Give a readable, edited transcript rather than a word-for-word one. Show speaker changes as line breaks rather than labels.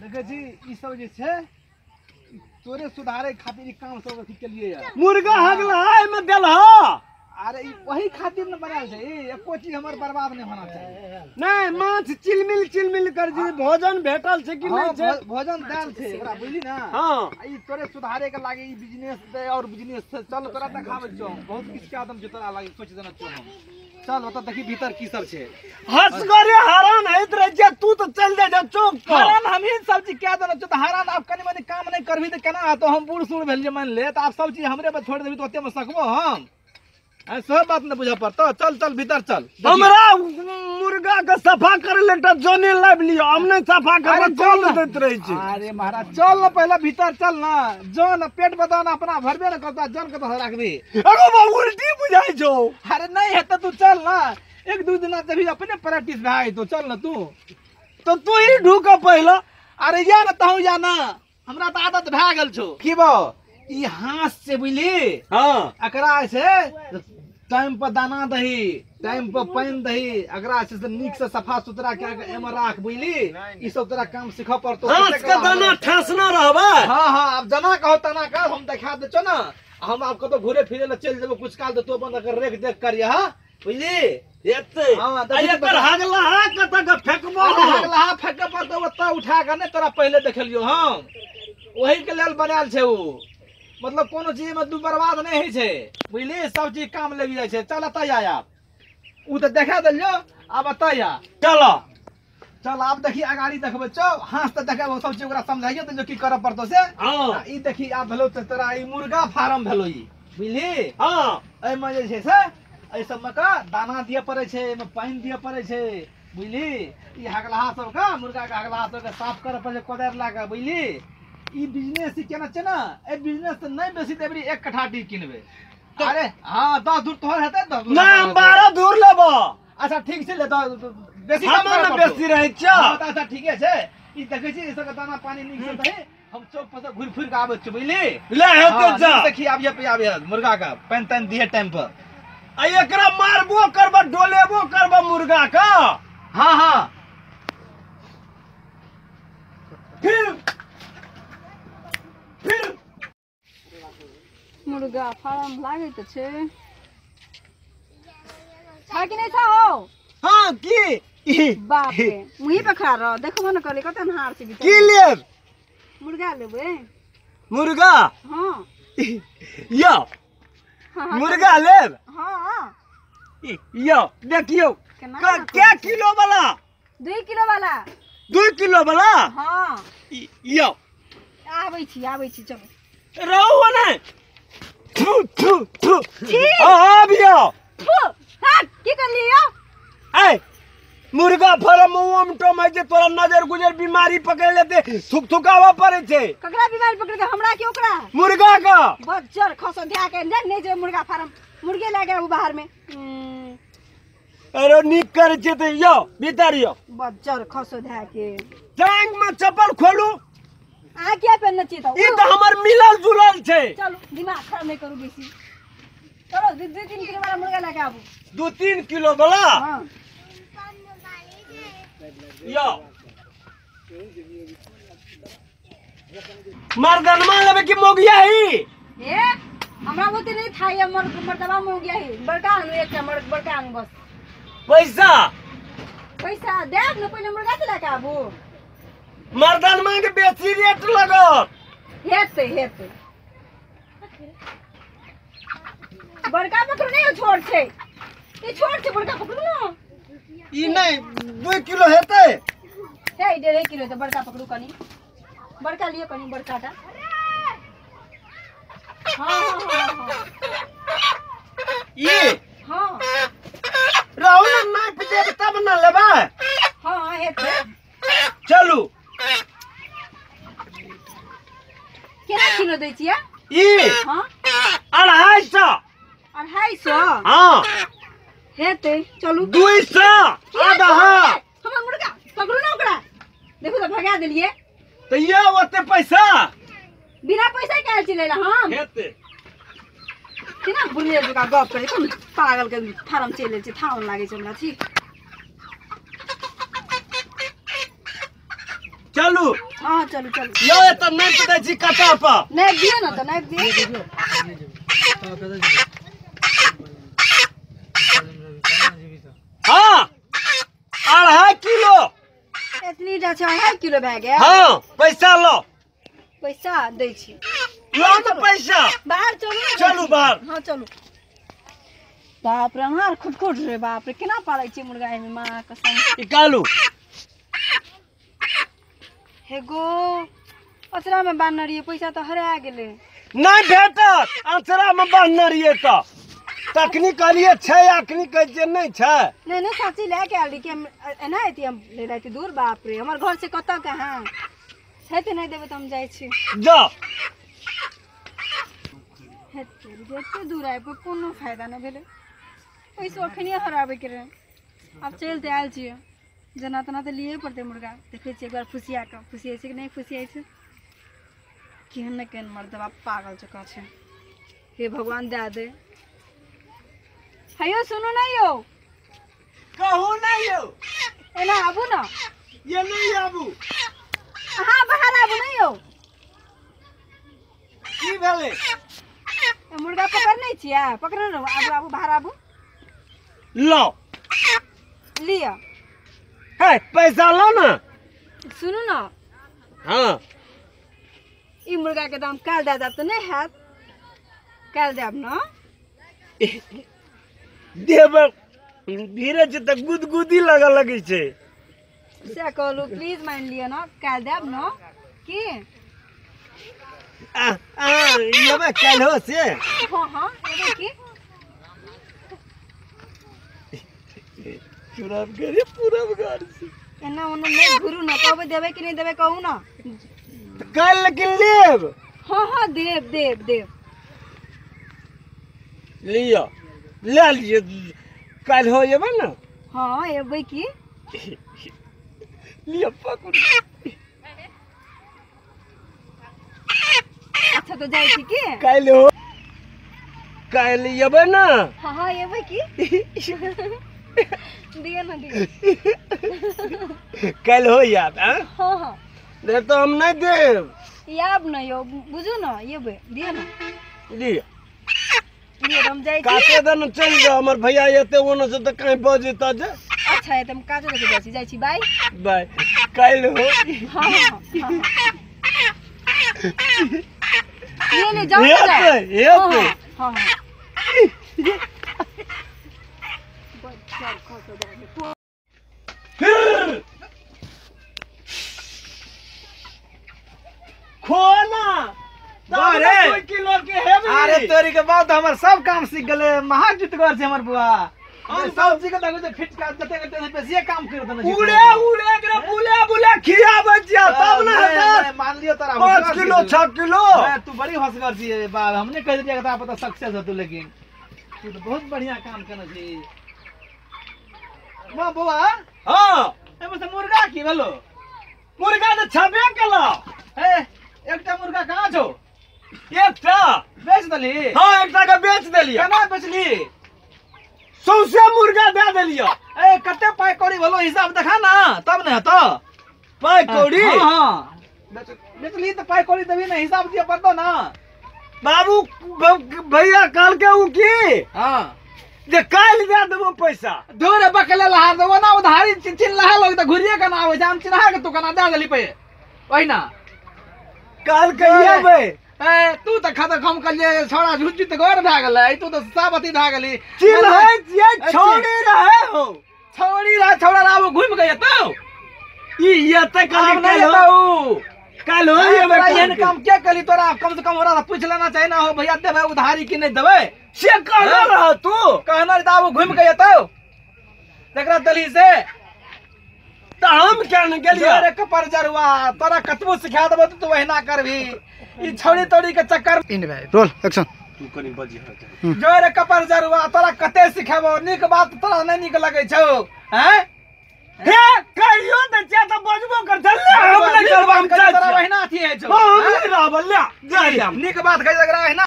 देखे जी ई सब जे छे तोरे सुधारे खातिर ई काम सब अथी केलिए यार।
मुर्गा हगला में देलहा।
अरे ई वही खातिर न बनाल छै, एको चीज हमर बर्बाद नहीं होना चाहिए।
नहीं माछ चिलमिल कर जी भोजन भेटल छै कि नहीं छै?
भोजन दाल छै ओकरा बुझली ना।
हां
ई तोरे सुधारे के लागे ई बिजनेस दे और बिजनेस से चल तोरा देखाबै छौ बहुत किछ के आदम जतरा लागे सोच देना छौ हम। चल बता देखी भीतर की सब छै।
हंस करे हैरान हैत रह जे तू तो चल जा जा चौक पर।
हैरान हम ही सब चीज क्या देना छौ त हैरान आप कनी मनी काम नहीं करबी त केना तो हम बूढ़ सूढ़ भेल जे मान ले त आप सब चीज हमरे पे छोड़ देबी तो ओते में सकबो हम। सब बात न बुझा पड़ता। चल चल भीतर चल।
हमरा मुर्गा के सफा करे लेटा जोने लाब लियो हम नहीं सफा करे चल देत रही छी।
अरे महाराज चल न पहले भीतर चल ना जो न पेट बता ना अपना भरबे न करता जन के तो रखबी।
अरे बा उल्टी बुझाई छौ।
अरे नहीं है तू चल ना एक दो दिन तभी अपने प्रैक्टिस भाई तो चल ना तू
तो तू ही ढूक पहला।
अरे या न तहु या ना हमरा त आदत भए गेल छौ की बो ई हाथ से बुझली।
हां
एकरा से टाइम पर दाना दही टाइम पर पानी दही एकरा से नीक से सफा सुथरा के के एमे राख बुझली। ई सब तोरा काम सिख पड़तो।
हाथ के दाना ठसना रहबे।
हां हां अब जना कहो तना कर हम दिखा दे छो ना हम आपको तो घूरे फिरे ले चल जेबो कुछ काल तो बंद कर रेख देख कर यहां बुझली।
एते
हां
एकर हगला हा कत के फेकबो
हगला फेंक पर तो ओता उठा के ने तोरा पहले देखलियो हम वही के लेल बनाल छै उ। मतलब कोनो चीज में दू बर्बाद नहीं है छे बुझली सब चीज काम लगी जाय छे। चल अतय आब उ त देखा देलियो अब अतय आ
चल
चल आप देखी अगाड़ी देखबे छो हाथ त देखाबो सब चीज ओकरा समझाइयो त जो की करे पड़तो से।
हां
ई देखी आ भेलो त तोरा ई मुर्गा फार्म भेलो ई बुझली।
हां
ए में जे छे से ए सब में का दाना दिए पड़े छे एमे पानी दिए पड़े छे बुझली। ई हगलहा सब का मुर्गा के हगलहा सब के साफ करे पड़े कोदार लाके बुझली। ई बिजनेस ही केना छै ना ए बिजनेस त नहीं बेसी देबरी एक कट्ठा डी किनबे। अरे हां 10 दूर तोहर हेते 10 दूर
ना 12 दूर लेबो।
अच्छा ठीक छै ले बेसी
हम ना बेसी रहे छ।
अच्छा ठीके छै ई देखे छी ई सब दाना पानी नीक से दही हम चौक पर से घुर फिर के आबै छी बुझली।
ले हेते जा
देखी आबिए पे आबिए मुर्गा का पानी तान दिए टाइम पर
आ एकरा मारबो करबो डोलेबो करबो मुर्गा का।
हां हां
फिर
मुर्गा फार्म लागे त छे छा कि नहीं छा हो।
हां की
बाप रे मुही पे खा रह देखबो न करे कतन हार से
की लेब
मुर्गा लेबे।
मुर्गा
हां
यो मुर्गा लेब।
हां
यो देखियो क्या किलो वाला
2 किलो वाला
2 किलो वाला।
हां
यो
आबै छी चलो
रहू ने थू थू थू
छी
आबियो
थू हट की कर लियो।
ए मुर्गा फार्म ओमटो में जे तोरा नजर गुजर बीमारी पकड़ लेते थुकथुकावा पड़े छे।
ककरा बीमारी पकड़ के हमरा के ओकरा
मुर्गा का
बज्जर खसो ध्या के नहीं जे मुर्गा फार्म मुर्गे लागे उ बाहर में।
अरे निक करे छे त यो भीतर यो
बज्जर खसो ध्या के
टांग में चप्पल खोलू
आ क्या पहनना चाहिए था।
ई त हमर मिलल जुलल छे।
चलो दिमाग खराब नहीं करू बेसी चलो 2-3 किलो वाला मुर्गा लेके आबू
2-3 किलो वाला।
हां
यो मर्दनमा लेबे की मोगिया ही
ए हमरा होते नहीं था ये मर्दबा में हो गया है बड़का आलू एक बड़का आलू बस
पैसा
देख न पहले मुर्गा से लेके आबू
मर्दनमा के बेसी रेट लगत
हेते बड़का पकड़ू नहीं छोड़ छे ई छोड़ छे बड़का पकड़ू ना
ई नहीं 2 किलो हेते
हे 1.5 किलो तो बड़का पकड़ू कनी बड़का लियो कनी बड़का टा। हां
ये
हां
रहू ना नाप देब तब ना लेबे।
हां हेते
चलू
केना किलो दै छियै
ई
हां
250 हां
हेते चलू
200 आधा
हमर मुर्गा पकड़ू ना ओकरा देखो तो भगा देलिए
तो ये ओते पैसा
बिना पैसा के चलेला हम
हेते
केना बुलिए जका गप करे कोन पागल के फार्म चले छै थाउन लागे छै हमरा ठीक
चलू
हाँ चलू चलू
यो ये तो नहीं पता छी कता पर
नहीं दियो ना तो नहीं दियो
हाँ 2.5 किलो
इतनी टा 2.5 किलो भए गया
हाँ पैसा लो
पैसा दै छी
लो तो पैसा
बाहर चलू ना
चलू बाहर
हाँ चलू बाप रे हमार खुटखुट रे बाप रे केना पालै छी मुर्गा एमे माँ कसम
निकालू
हेगो अचरा में बान्ह रहिए पैसा तो हरा गेले
नहीं भेटत अंतरा में बांधने रहिए तो तखनी कहलिए छै अखनी कहै जे नहीं छै
नहीं नहीं सच्ची लेके आली कि हम एना एती हम ले रहती दूर बाप रे हमर घर से कत कहाँ है तो नहीं देबे तो हम जाय छी
जा
एते दूर आबि के कोनो फायदा न भेले पैसा अखनिए हराबे के रहे अब चलते आयल छियै जना तना तो लिए पड़ते मुर्गा देखे छियै एक बार फुसिया के फुसियै छै कि नहीं फुसियै छै केहन ने केहन मर्दबा पागल जकाँ छै हे भगवान दे दे हेयो सुनो ना यो
कहू नहीं यो
एना आबू ना
ये नहीं आबू
हाँ बाहर आबू ना यो
की भेले
मुर्गा पकड़ नहीं छियै पकड़ न आबू आबू बाहर आबू
लो
लिया
है पैसा लो ना
सुनू ना
हाँ
ई मुर्गा के दाम काल दे देब तो नहीं हैत काल देब ना
देब धीरे से तक गुदगुदी लगे छै
से कहलू प्लीज मान लियो ना काल देब ना की
ये कल हो से
हाँ हाँ एबे की
चुराव करे पूरा घर से
एना ओना नहीं घुरू ना कहबे देबे कि नहीं देबे कहू ना
कल लेकिन लेब
हाँ हाँ देब देब देब
लियो ले लियो कल हो जेबे ना
हाँ एबे की
लियो पकड़
अच्छा तो जाय छी की
कल हो कल जेबे ना
हाँ हाँ एबे की दिया ना दिया
कल हो याद हाँ
हाँ हाँ
नहीं तो हम नहीं देब
याब ना यो बुझू ना एबे दिया ना
लियो
लिया तो हम जाय छी
काटे देना चल जाओ हमर भैया एते ओने से तो कहीं बजता जे
अच्छा है तो हम काजो लेके जाय छी बाय
बाय कल हो
हाँ हाँ हाँ ये ले जाओ ना
ये
जाओ
पे
हाँ हाँ
खोना
बारे।
कोई किलो के है भी
अरे तोरी के बाद हमर सब काम सीख गेले महा जुटगर छै हमर बुआ हम
हम
सब चीज के देखो जे फिट का जते जते बेसिए काम कर देना
उड़े उड़े के बुले बुले खिया बचिया तब ना है
मान लियो तोरा
5 किलो 6 किलो
तू बड़ी हंसगर छी बाप हमने कह दिया कि पता सक्सेस हो तू लेकिन तू तो बहुत बढ़िया काम करना छी वाह बुआ
हां
एमे से मुर्गा की भेलो
मुर्गा तो छबे केला
ए एकटा मुर्गा कहाँ छौ
एकटा
बेच दली
हां एकटा के बेच देलियो
केना बेचली
सौसे मुर्गा दे देलियो
ए कते पाई कौड़ी भेलो हिसाब देखा ना तब ने हतो
पाई कौड़ी
हां हां बेचली तो पाई कौड़ी देबी ना हिसाब दिया पड़तो ना
बाबू भैया काल के उ की
हां
जे काल दे देबो पैसा
धोरे बकले लहा देबो ना उधारी चिन लहा लोग तो घुरिए के ना आवे जाम चिन्हा के तू कना दे देली पे ओहिना
काल के आबे
ए तू तो खाता हम कलिए छोड़ा झुच्ची तो घर भए गेलै तू तो साबती भए गेली
चिन्है जे छोड़ी रहे हो
छोड़ी रहा छोड़ा रहा वो घूम गए तो
ई एते
काम
काल
नहीं
के
हो
काल हो
तोरा
ये
एहन काम क्या कली तोरा कम से कम ओरा पूछ लेना चाहिए ना हो भैया देबे उधारी कि नहीं देबे
से कहना रह तू
कहना रे वो घूम गए तो तकरा दली से
त हम क्या न गेलियो
अरे कपर जरुआ तोरा कतबो सिखा देबो तो तू वहना करबी ई छोड़ी तोड़ी के चक्कर इन भाई रोल एक्शन
तू कनी बजी हट
जोरे कपर जरुआ तोरा कते सिखाबो निक बात तोरा नहीं निक लगे छौ हैं
हे कहियो त चे त बजबो कर चल हम नहीं करबा हम
तोरा वहना अथी है छौ
हम नहीं रहब ले जा
निक बात कहि जकरा वहना